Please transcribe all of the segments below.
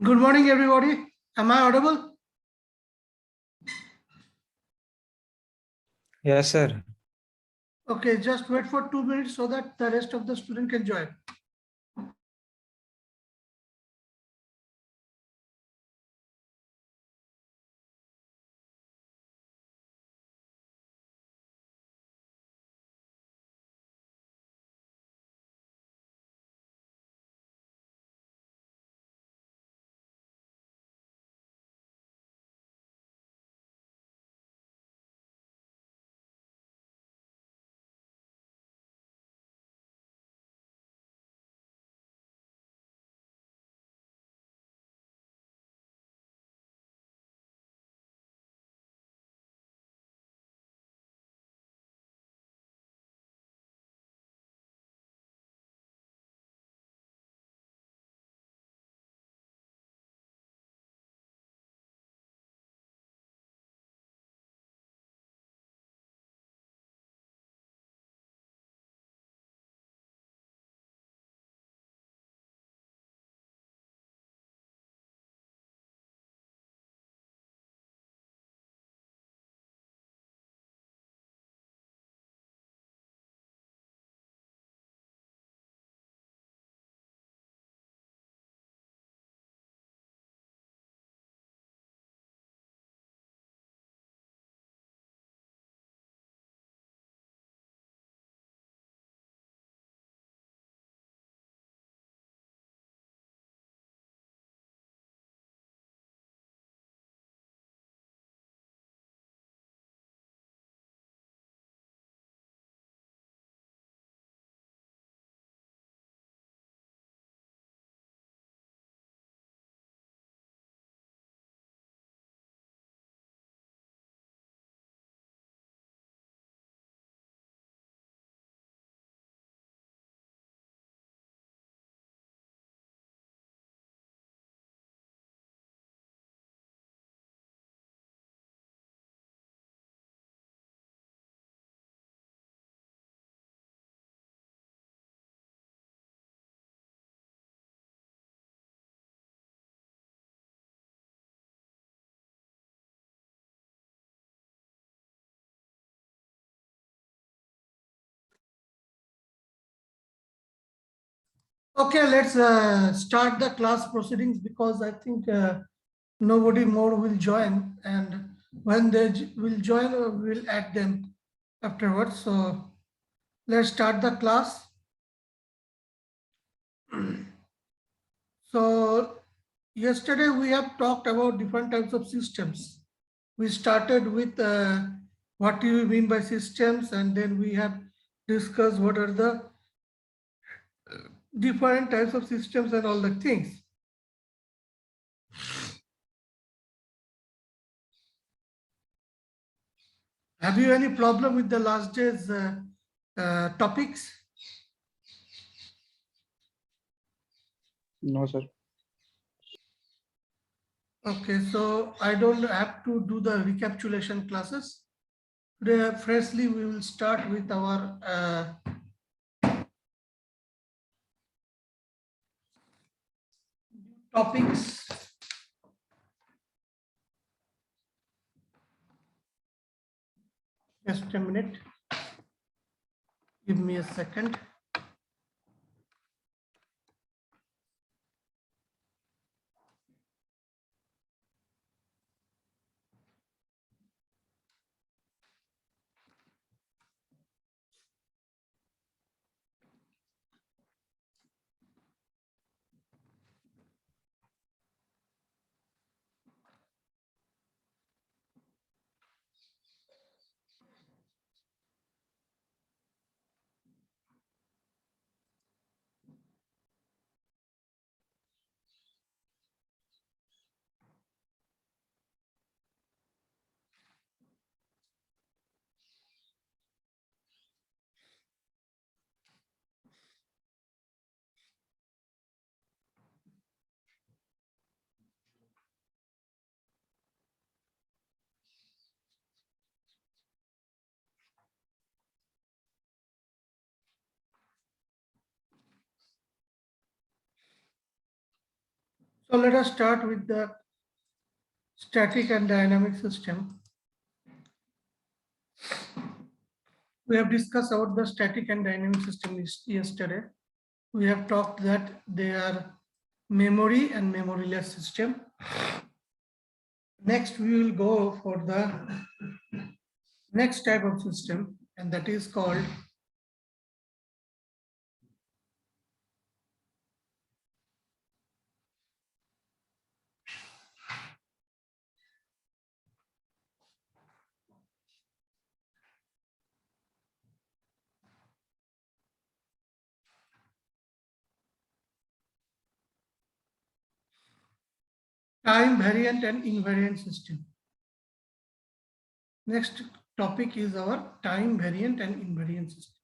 Good morning, everybody. Am I audible? Yes, sir. Okay, just wait for 2 minutes so that the rest of the student can join. Okay, let's start the class proceedings because I think nobody more will join, and when they will join, we'll add them afterwards. So let's start the class. So yesterday we have talked about different types of systems. We started with what do you mean by systems, and then we have discussed what are the different types of systems and all the things. Have you any problem with the last day's topics? No, sir. Okay, so I don't have to do the recapitulation classes. Today, freshly, we will start with our topics. Just a minute. Give me a second. So let us start with the static and dynamic system. We have discussed about the static and dynamic system yesterday. We have talked that they are memory and memoryless system. Next, we will go for the next type of system, and that is called time variant and invariant system. Next topic is our time variant and invariant system.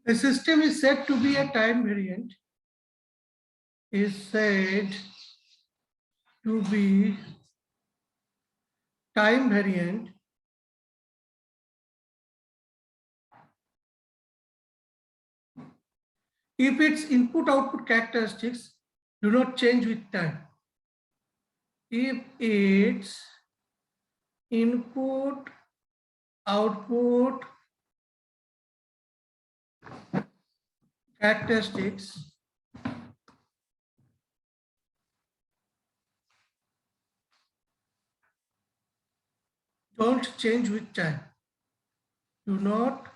A system is said to be a time variant, is said to be time variant if its input-output characteristics do not change with time. If its input-output characteristics don't change with time. Do not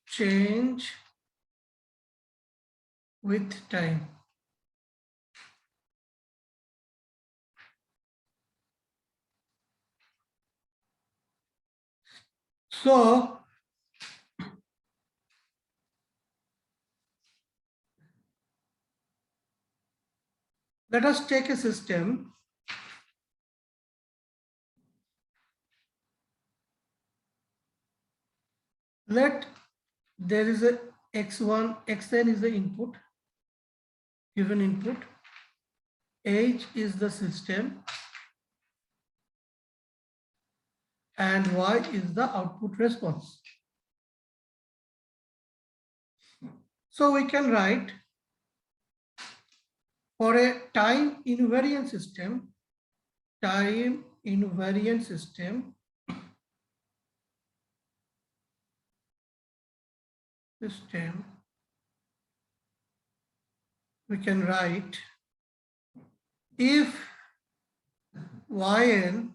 change with time. So let us take a system. Let there is a x1, xn is the input, given input, h is the system, and y is the output response. So we can write for a time invariant system, we can write if yn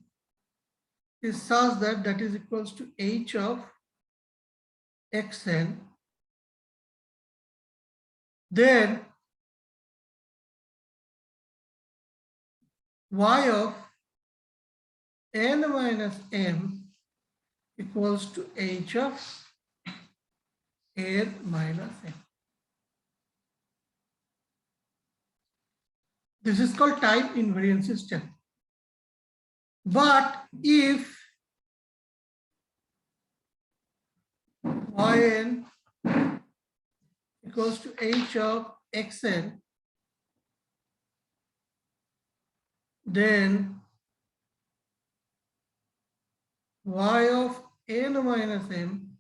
is such that that is equals to h of xn, then y of n minus m equals to h of n minus m. This is called time invariant system. But if yn equals to h of xn, then y of n minus m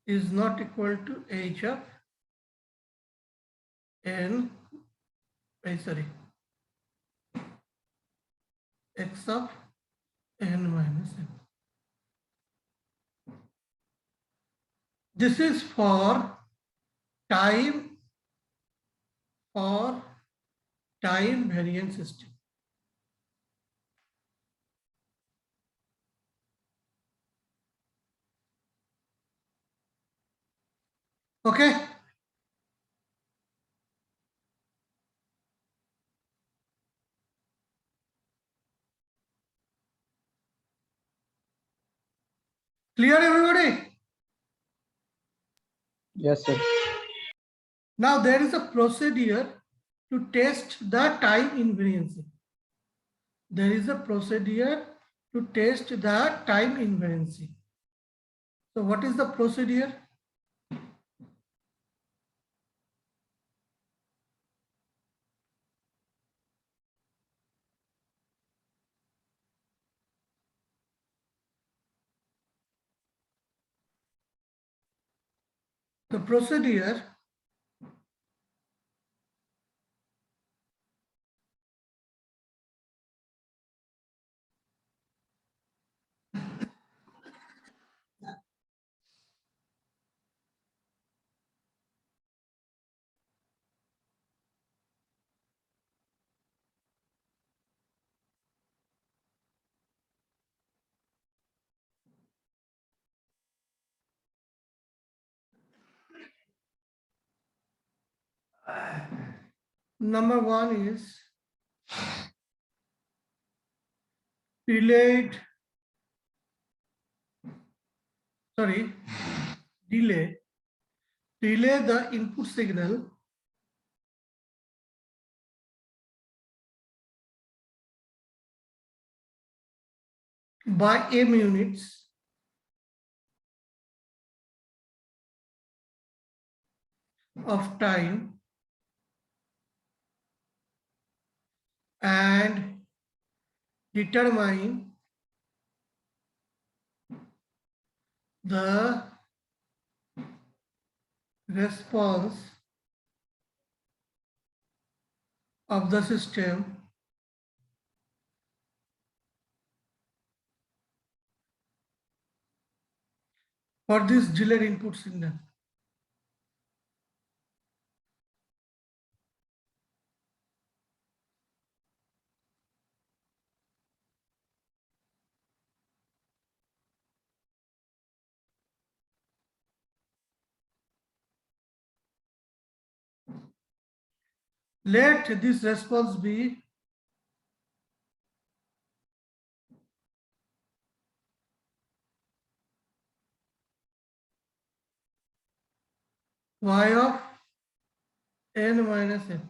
is not equal to h of n, x of n minus m. This is for time variant system. Okay. Clear, everybody? Yes, sir. Now there is a procedure to test the time invariance. There is a procedure to test the time invariance. So what is the procedure? The procedure number one is delayed, delay the input signal by m units of time and determine the response of the system for this delayed input signal. Let this response be y of n minus n.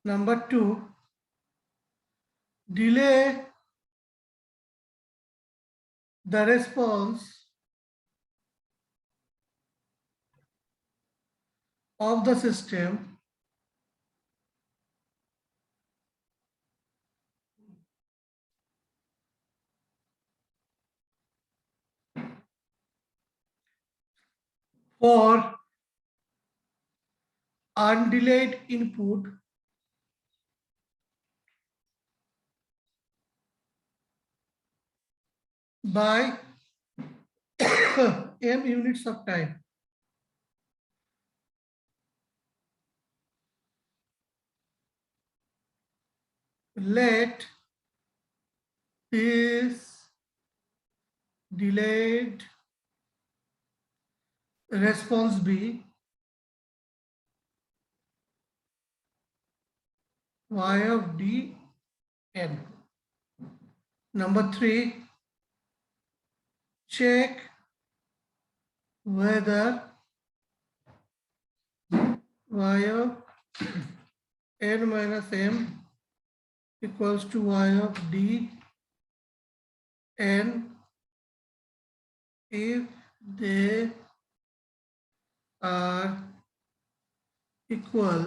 Number two, delay the response of the system for undelayed input by m units of time. Let this delayed response be y of d n. Number three, check whether y of n minus m equals to y of d n if they are equal,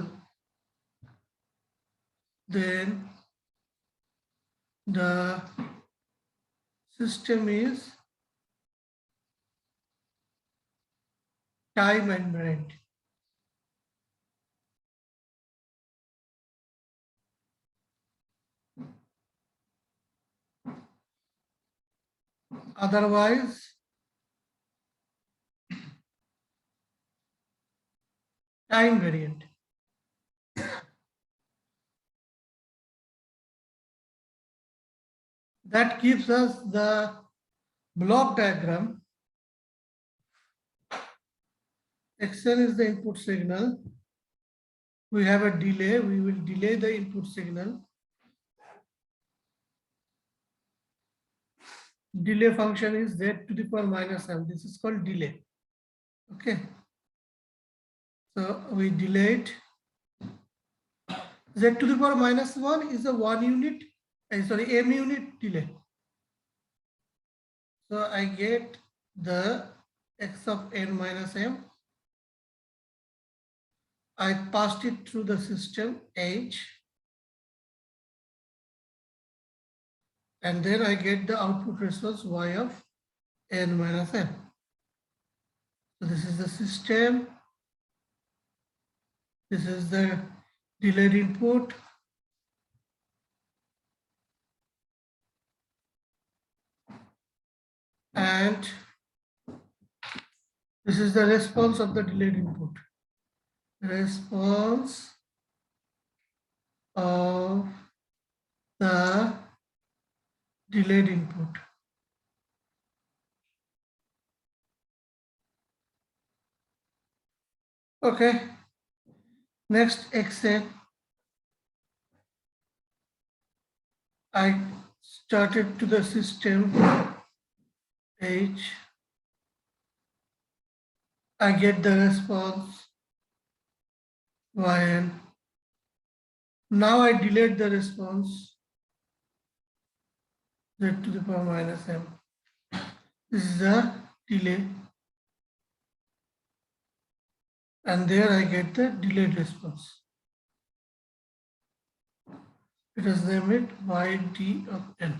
then the system is time invariant. Otherwise, time variant. That gives us the block diagram. Xn is the input signal. We have a delay. We will delay the input signal. delay function is z to the power minus m. This is called delay. Okay. So we delay it. Z to the power minus 1 is a 1 unit, m unit delay. So I get the x of n minus m. I passed it through the system h, and then I get the output response y of n minus m. So this is the system. This is the delayed input. And this is the response of the delayed input. Response of the delayed input. Okay. Next xn. I started to the system h. I get the response yn. Now I delayed the response z to the power minus m. This is the delay. And there I get the delayed response. Let us name it yd of n.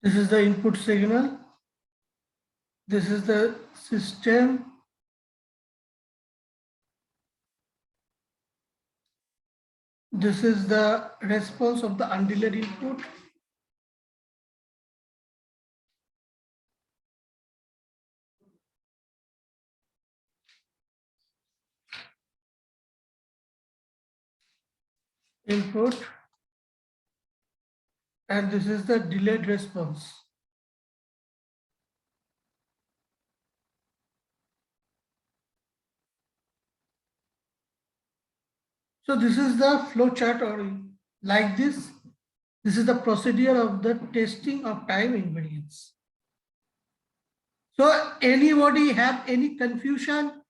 This is the input signal. This is the system. This is the response of the undelayed input. Input. And this is the delayed response. So this is the flow chart, or like this. This is the procedure of the testing of time invariance. So anybody have any confusion?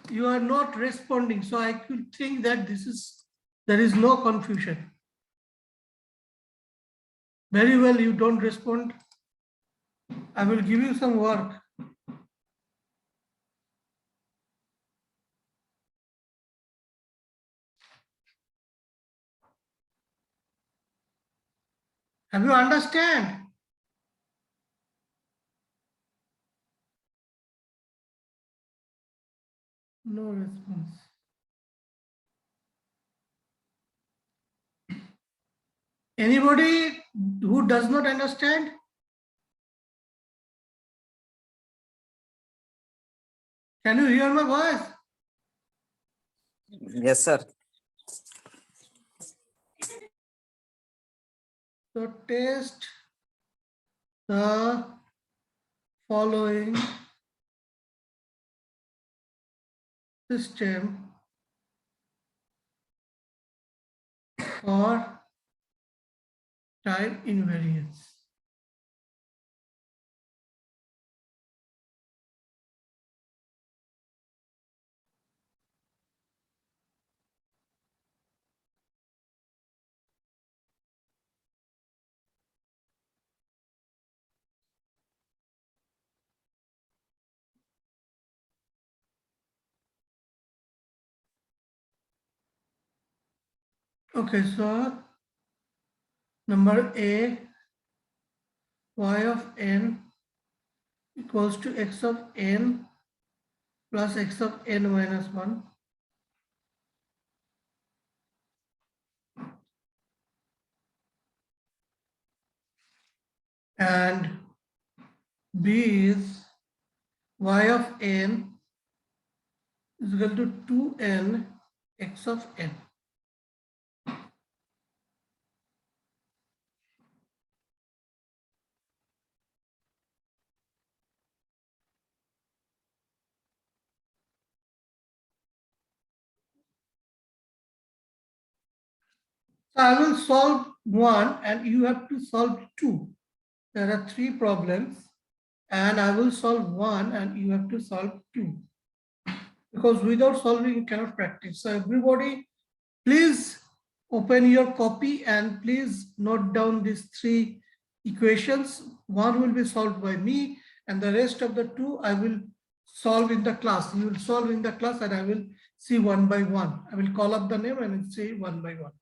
You are not responding. So I could think that there is no confusion. Very well, you don't respond. I will give you some work. Have you understand? No response. Anybody who does not understand? Can you hear my voice? Yes, sir. So test the following system for time invariance. Okay, so number A, y of n equals to x of n plus x of n minus 1. And B is y of n is equal to 2n x of n. So I will solve one and you have to solve two. There are three problems and I will solve one and you have to solve two. Because without solving, you cannot practice. So everybody, please open your copy and please note down these three equations. One will be solved by me and the rest of the two I will solve in the class. You will solve in the class and I will see one by one. I will call up the name and see one by one.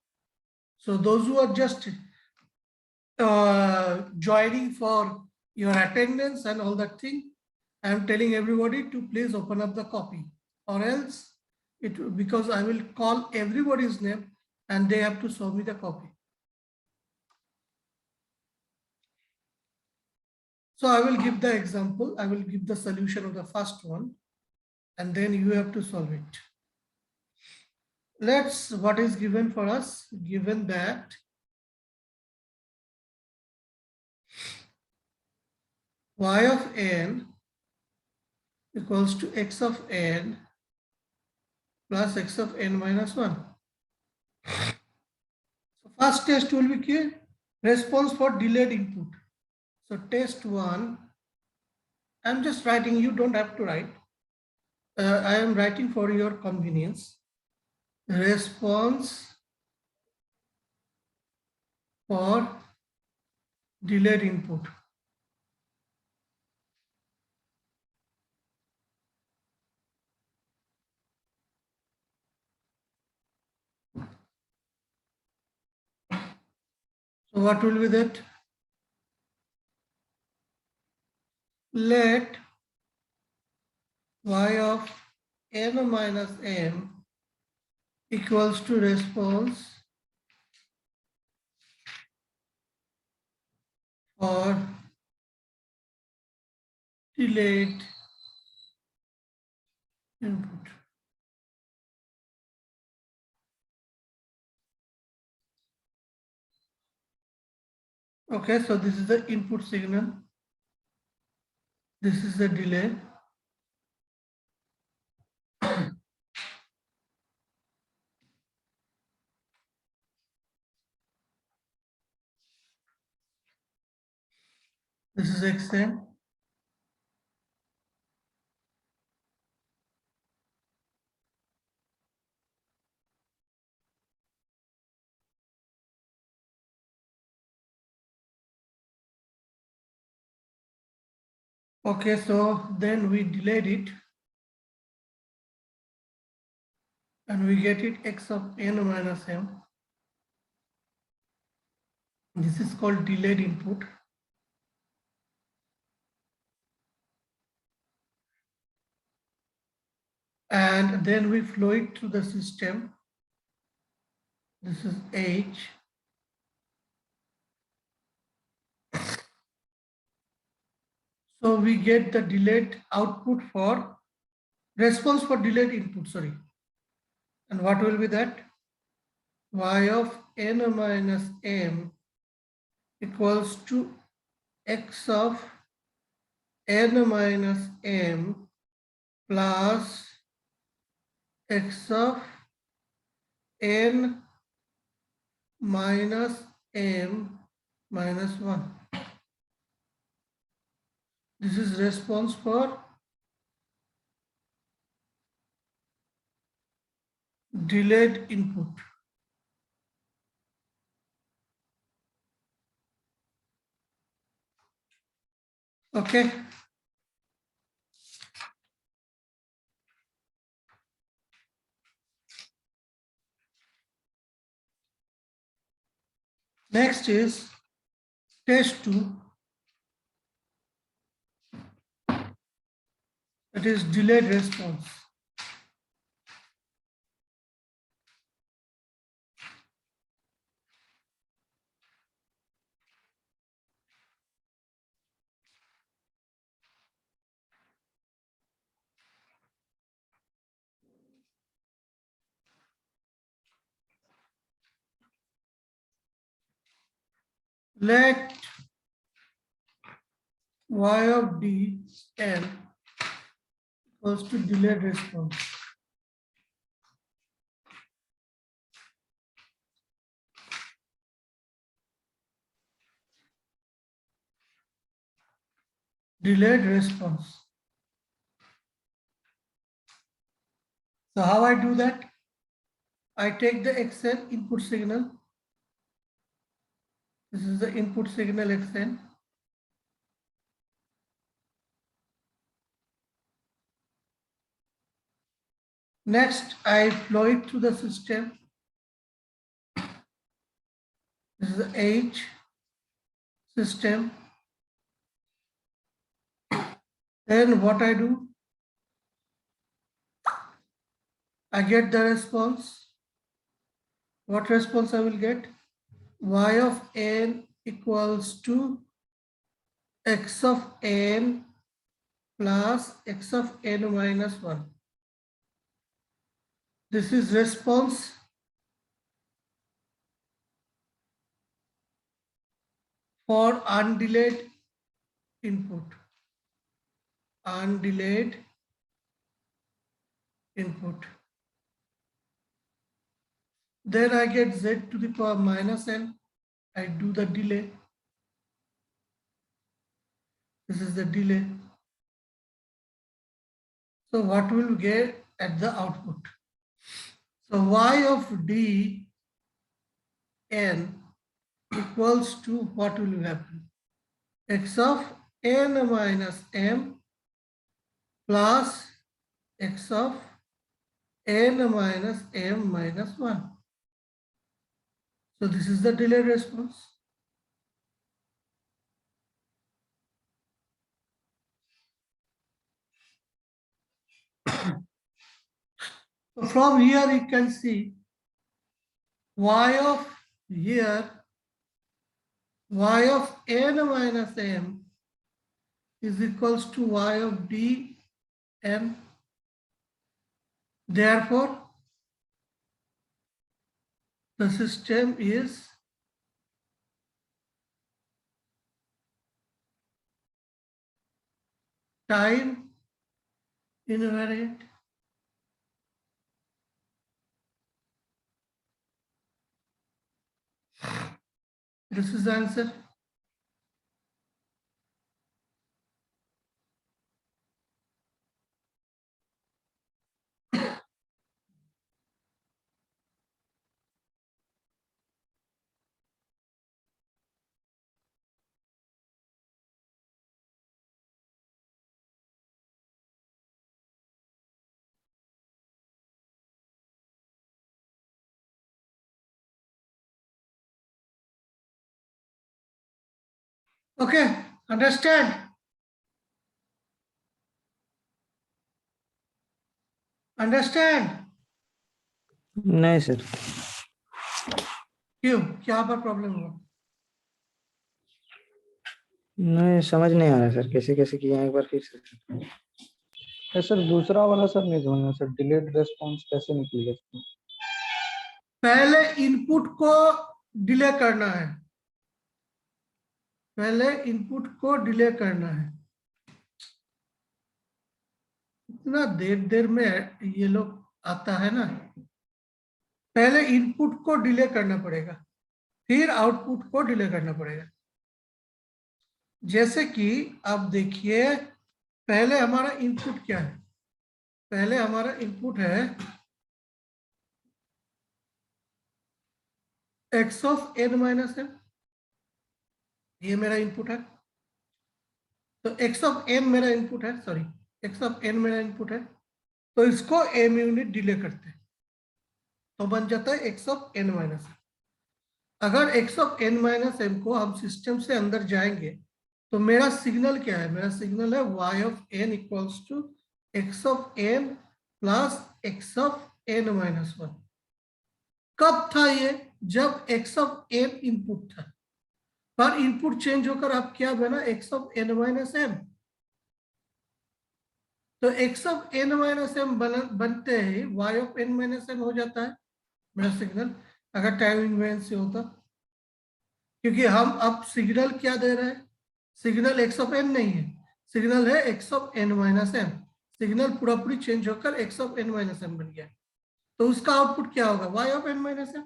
So those who are just joining for your attendance and all that thing, I am telling everybody to please open up the copy, or else because I will call everybody's name and they have to show me the copy. So I will give the example, I will give the solution of the first one and then you have to solve it. What is given for us? Given that y of n equals to x of n plus x of n minus 1. So first test will be clear. Response for delayed input. So test 1, I'm just writing, you don't have to write. I am writing for your convenience. Response for delayed input. So what will be that? Let y of n minus m equals to response for delayed input. Okay, so this is the input signal. This is the delay. This is xn. Okay, so then we delayed it and we get it x of n minus m. This is called delayed input. And then we flow it through the system. This is H. So we get the delayed output for response for delayed input, sorry. And what will be that? Y of n minus m equals to x of n minus m plus x of n minus m minus 1. This is response for delayed input. Okay. Next is test 2. That is delayed response. let y of d n equals to delayed response. Delayed response. So how I do that? I take the xn input signal. This is the input signal xn. Next, I flow it to the system. This is the H system. Then what I do? I get the response. What response I will get? Y of n equals to x of n plus x of n minus 1. This is response for undelayed input. Undelayed input. Then I get z to the power minus n. I do the delay. This is the delay. So what will we get at the output? So y of d n equals to what will happen? X of n minus m plus x of n minus m minus 1. So this is the delay response. So from here you can see y of here, y of n minus m is equals to y of d n. Therefore, the system is time invariant. This is the answer. Okay, understand? Understand? नहीं sir, क्यों? क्या पर problem हुआ? नहीं समझ नहीं आ रहा sir, कैसे कैसे किए हैं एक बार फिर से। सर दूसरा वाला सर नहीं समझ में सर, डिलेड रेस्पॉन्स कैसे निकलेगा? पहले इनपुट को डिले करना है, पहले इनपुट को डिले करना है। इतना देर देर में ये लोग आता है ना, पहले इनपुट को डिले करना पड़ेगा, फिर आउटपुट को डिले करना पड़ेगा। जैसे कि आप देखिए, पहले हमारा इनपुट क्या है? पहले हमारा इनपुट है x of n minus m, ये मेरा इनपुट है। तो x ऑफ n मेरा इनपुट है, सॉरी x ऑफ n मेरा इनपुट है, तो इसको m यूनिट डिले करते हैं, तो बन जाता है x of n minus m। अगर x of n minus m को हम सिस्टम से अंदर जाएंगे तो मेरा सिग्नल क्या है? मेरा सिग्नल है y of n equals to x of n plus x of n minus 1। कब था ये? जब x ऑफ n इनपुट था, पर इनपुट चेंज होकर अब क्या बना? x of n minus m। तो x of n minus m बनते ही y of n minus m हो जाता है मेरा सिग्नल, अगर टाइम इनवेरिएंस से होता। क्योंकि हम अब सिग्नल क्या दे रहे हैं, सिग्नल एक्स ऑफ एन नहीं है, सिग्नल है x of N minus m. Signal पूरा पूरी चेंज होकर x of N minus m बन गया, तो उसका आउटपुट क्या होगा, y of N minus m.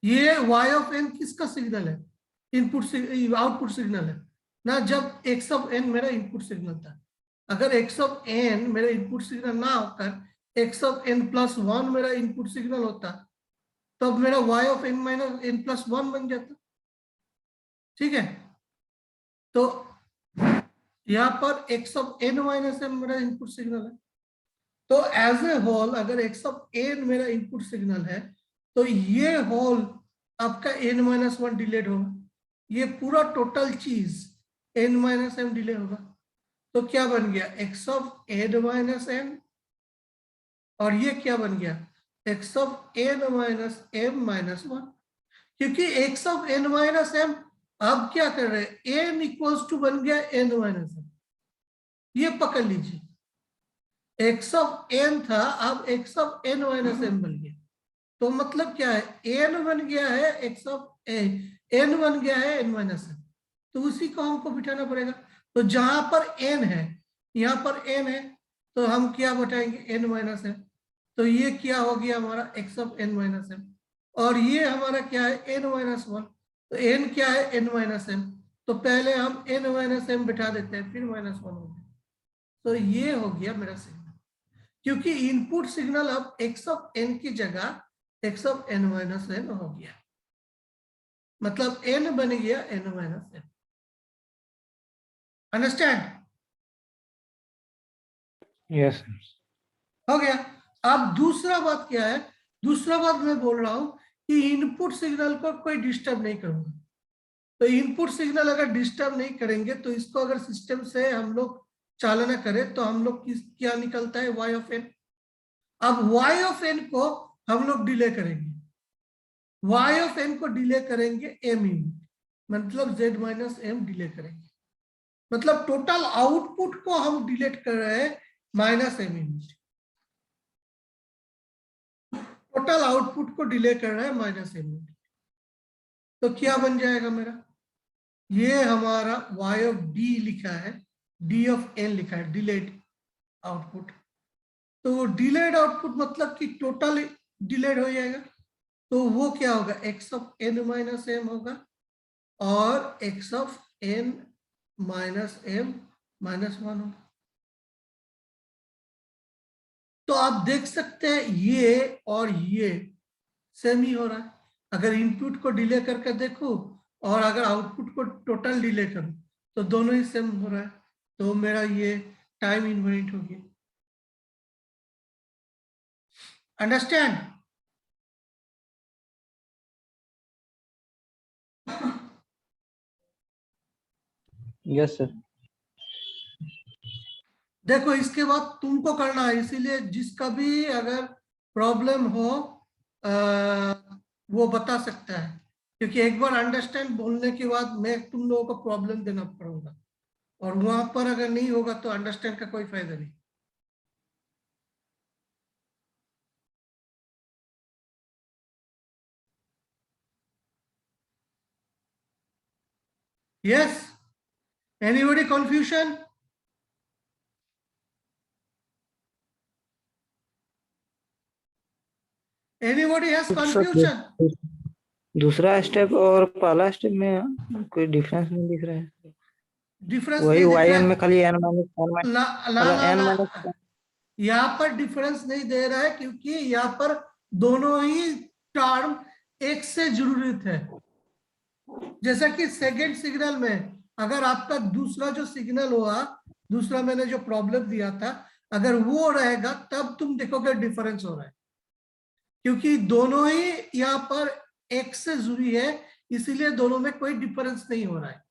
ये वाई ऑफ एन किसका सिग्नल है, इनपुट आउटपुट सिग्नल है ना, जब एक्स ऑफ एन मेरा इनपुट सिग्नल था। अगर एक्स ऑफ एन मेरा इनपुट सिग्नल ना होकर x of n plus one मेरा इनपुट सिग्नल होता, तब मेरा y of N minus n plus one बन जाता। ठीक है, तो यहाँ पर x of N minus m मेरा इनपुट सिग्नल है। तो एज ए होल अगर एक्स ऑफ एन मेरा इनपुट सिग्नल है, तो ये होल आपका एन माइनस वन डिलेड होगा, ये पूरा टोटल चीज एन माइनस एम डिले होगा। तो क्या बन गया, X of N minus M, और ये क्या बन गया, X of N minus M minus one. क्योंकि X of N minus M अब क्या कर रहे हैं, एन इक्वल्स टू बन गया एन माइनस एम। ये पकड़ लीजिए, एक्स ऑफ एन था, अब x of N minus m बन गया। तो मतलब क्या है, एन बन गया है एक्स ऑफ एन बन गया है एन माइनस एम, तो उसी को हमको बिठाना पड़ेगा। तो जहां पर एन है, यहाँ पर एन है, तो हम क्या बताएंगे, एन माइनस एम। तो ये क्या हो गया हमारा, x of N minus M, और ये हमारा क्या है, एन माइनस वन। तो एन क्या है, एन माइनस एम, तो पहले हम एन माइनस एम बिठा देते हैं, फिर माइनस वन हो गया। तो ये हो गया मेरा सिग्नल, क्योंकि इनपुट सिग्नल अब एक्स ऑफ एन की जगह x of N minus n हो गया, मतलब एन बन गया n minus n. Understand? Yes. हो गया। अब दूसरा बात क्या है, दूसरा बात मैं बोल रहा हूं कि इनपुट सिग्नल को कोई डिस्टर्ब नहीं करूंगा। तो इनपुट सिग्नल अगर डिस्टर्ब नहीं करेंगे, तो इसको अगर सिस्टम से हम लोग चालना करें, तो हम लोग क्या निकलता है, वाई ऑफ एन। अब वाई ऑफ एन को हम लोग डिले करेंगे, वाई ऑफ एन को डिले करेंगे एम यूनिट, मतलब जेड माइनस एम डिले करेंगे, मतलब टोटल आउटपुट को हम डिलीट कर रहे हैं minus m unit, total output को डिले कर रहे हैं माइनस एम यूनिट। तो क्या बन जाएगा मेरा, ये हमारा y ऑफ d लिखा है, d ऑफ n लिखा है, डिलेड आउटपुट। तो वो डिलेड आउटपुट मतलब कि टोटल डिलेड हो जाएगा। तो वो क्या होगा, x of n minus m होगा, और x of n minus M minus one होगा। तो आप देख सकते हैं ये और ये सेम ही हो रहा है। अगर इनपुट को डिले करके देखो और अगर आउटपुट को टोटल डिले करूं, तो दोनों ही सेम हो रहा है। तो मेरा ये टाइम इनवेरिएंट हो गया। अंडरस्टैंड? Yes sir. देखो इसके बाद तुमको करना है, इसीलिए जिसका भी अगर प्रॉब्लम हो वो बता सकता है, क्योंकि एक बार अंडरस्टैंड बोलने के बाद मैं तुम लोगों को प्रॉब्लम देना पड़ूंगा, और वहां पर अगर नहीं होगा तो अंडरस्टैंड का कोई फायदा नहीं। Yes? Anybody confusion? Anybody has confusion? दूसरा स्टेप और पहला स्टेप में कोई डिफरेंस नहीं दिख रहा है। डिफरेंस वही नहीं दिख वाई रहा एन है? में खाली एन माइनस ला ला ला एन ला माइनस। यहाँ पर डिफरेंस नहीं दे रहा है, क्योंकि यहाँ पर दोनों ही टर्म एक से जरूरत है। जैसा कि सेकंड सिग्नल में अगर आपका दूसरा जो सिग्नल हुआ, दूसरा मैंने जो प्रॉब्लम दिया था, अगर वो रहेगा तब तुम देखोगे डिफरेंस हो रहा है, क्योंकि दोनों ही यहाँ पर एक से जुड़ी है, इसीलिए दोनों में कोई डिफरेंस नहीं हो रहा है।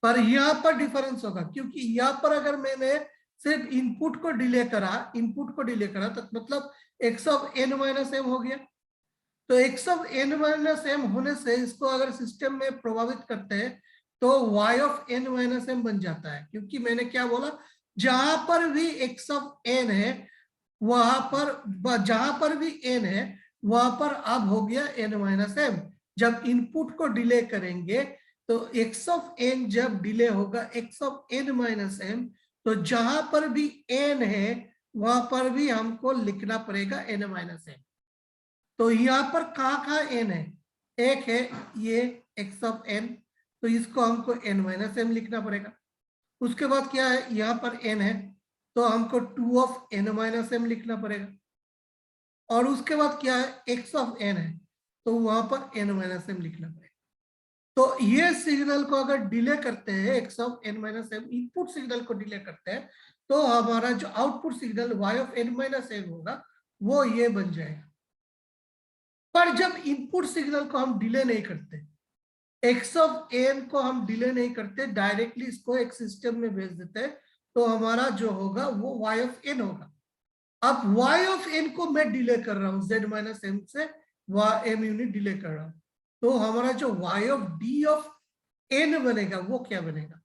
पर यहाँ पर डिफरेंस होगा, क्योंकि यहाँ पर अगर मैंने सिर्फ इनपुट को डिले करा तो मतलब x of N minus m हो गया। तो x of N minus m होने से इसको अगर सिस्टम में प्रभावित करते हैं तो y of N minus m बन जाता है, क्योंकि मैंने क्या बोला, जहां पर भी एक्स ऑफ एन है वहां पर, जहां पर भी एन है वहां पर अब हो गया एन माइनस एम, जब इनपुट को डिले करेंगे तो x ऑफ n जब डिले होगा x of n minus m, तो जहां पर भी n है वहां पर भी हमको लिखना पड़ेगा n माइनस m। तो यहाँ पर कहाँ n है, एक है ये x ऑफ n, तो इसको हमको n माइनस m लिखना पड़ेगा। उसके बाद क्या है, यहाँ पर n है तो हमको 2 ऑफ n माइनस m लिखना पड़ेगा। और उसके बाद क्या है, x ऑफ n है तो वहां पर n माइनस m लिखना पड़ेगा। तो ये सिग्नल को अगर डिले करते हैं x of n minus m, input signal को डिले करते हैं, तो हमारा जो output signal y of n minus m होगा वो ये बन जाएगा। पर जब इनपुट सिग्नल को हम डिले नहीं करते, x ऑफ n को हम डिले नहीं करते, डायरेक्टली इसको एक सिस्टम में भेज देते हैं, तो हमारा जो होगा वो y ऑफ n होगा। अब y ऑफ n को मैं डिले कर रहा हूं, z माइनस m से m यूनिट डिले कर रहा हूं, तो हमारा जो y of d of n बनेगा वो क्या बनेगा।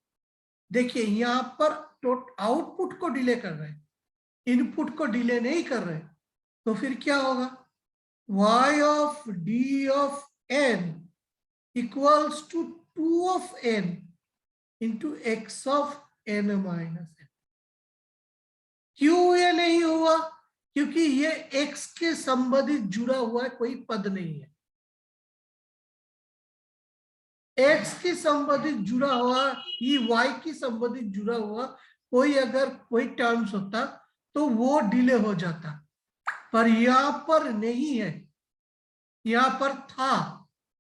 देखिए यहां पर आउटपुट को डिले कर रहे हैं, इनपुट को डिले नहीं कर रहे, तो फिर क्या होगा, y of d of n equals to 2 of n into x of n minus m। क्यों ये नहीं हुआ, क्योंकि ये x के संबंधित जुड़ा हुआ है, कोई पद नहीं है। x की संबंधित जुड़ा हुआ ये y की संबंधित जुड़ा हुआ कोई अगर कोई टर्म्स होता तो वो डिले हो जाता, पर यहां पर नहीं है, यहां पर था,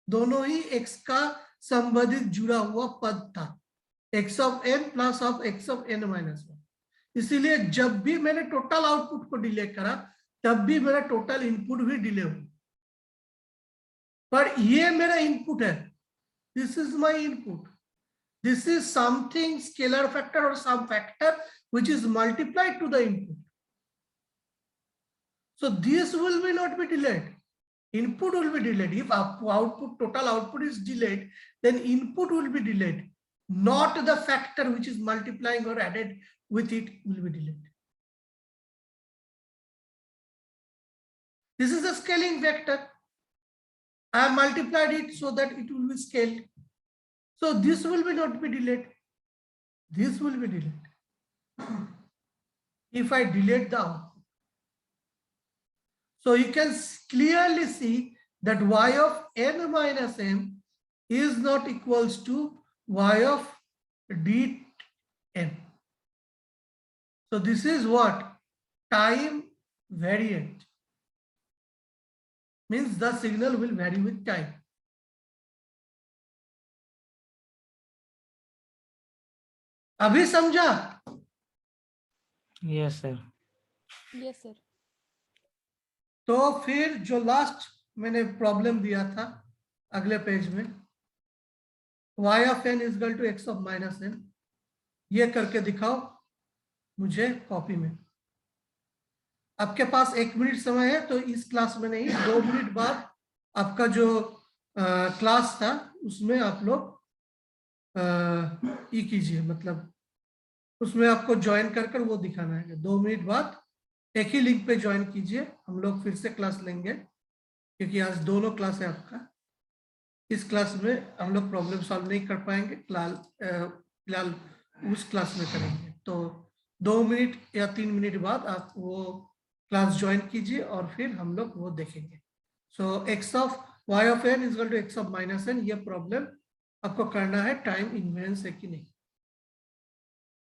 दोनों ही x का संबंधित जुड़ा हुआ पद था, x of n plus of x of n minus 1। इसीलिए जब भी मैंने टोटल आउटपुट को डिले करा तब भी मेरा टोटल इनपुट भी डिले हुआ। पर ये मेरा इनपुट है, this is my input, this is something scalar factor और some factor which is multiplied to the input. So this will be not be delayed, input will be delayed. If output, total output is delayed, then input will be delayed, not the factor which is multiplying or added with it will be delayed. This is a scaling vector. I have multiplied it so that it will be scaled. So this will be not be delayed. This will be delayed. If I delete the output. So you can clearly see that y of n minus m is not equals to y of dn. So this is what? Time variant. Means the signal will vary with time. अभी समझा? Yes sir. Yes sir. तो फिर जो last मैंने problem दिया था अगले page में, y of n is equal to x of minus n, ये करके दिखाओ मुझे कॉपी में। आपके पास 1 मिनट समय है, तो इस क्लास में नहीं, 2 मिनट बाद आपका जो क्लास था उसमें आप लोग ये कीजिए, मतलब उसमें आपको ज्वाइन कर कर वो दिखाना है। 2 मिनट बाद एक ही लिंक पे ज्वाइन कीजिए, हम लोग फिर से क्लास लेंगे, क्योंकि आज दोनों क्लास है आपका। इस क्लास में हम लोग प्रॉब्लम सॉल्व नहीं कर पाएंगे, फिलहाल उस क्लास में करेंगे। तो 2 मिनट या 3 मिनट बाद आप वो क्लास ज्वाइन कीजिए और फिर हम लोग वो देखेंगे। So x of y of n is equal to x of minus n, ये प्रॉब्लम आपको करना है, टाइम इन्वेरिएंस है कि नहीं।